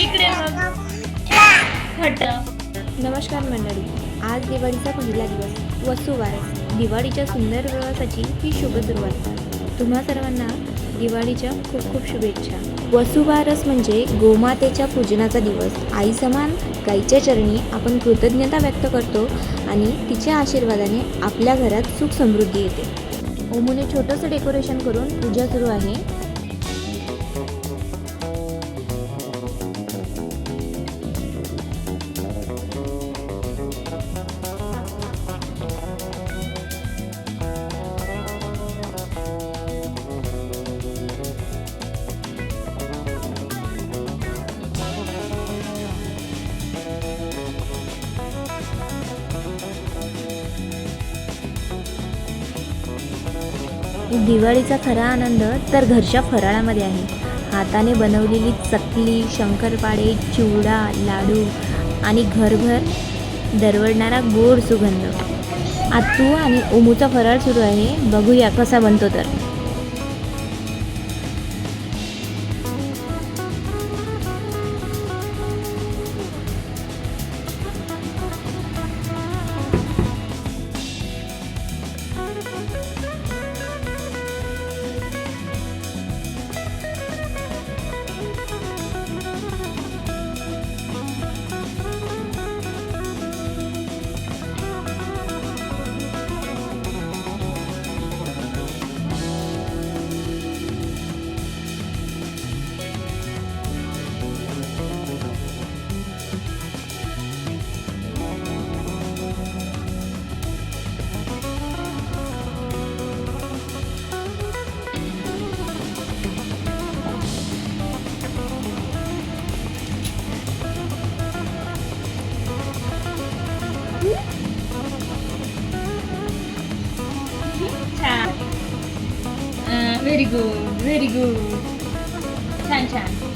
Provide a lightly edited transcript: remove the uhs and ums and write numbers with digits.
इकडे बघ. खट. नमस्कार मंडळी, आज दिवाळीचा पहिला दिवस वसुबारस. दिवाळीच्या सुंदर प्रवासाची ही शुभ सुरुवात. तुम्हा सर्वांना दिवाळीच्या खूप खूप शुभेच्छा. वसुबारस म्हणजे गोमातेच्या पूजनाचा दिवस. आई समान गाईच्या चरणी आपण कृतज्ञता व्यक्त करतो आणि तिच्या आशीर्वादाने आपल्या घरात सुख समृद्धी येते. ओमूने छोटंसं डेकोरेशन करून पूजा सुरू आहे. दिवाळीचा खरा आनंद तर घरच्या फराळामध्ये आहे. हाताने बनवलेली चकली, शंकरपाळे, चिवडा, लाडू आणि घरभर दरवळणारा गोड सुगंध. आत्तू आणि ओमूचा फराळ सुरू आहे. बघूया कसा बनतो तर. छान. Very good, very good. छान छान.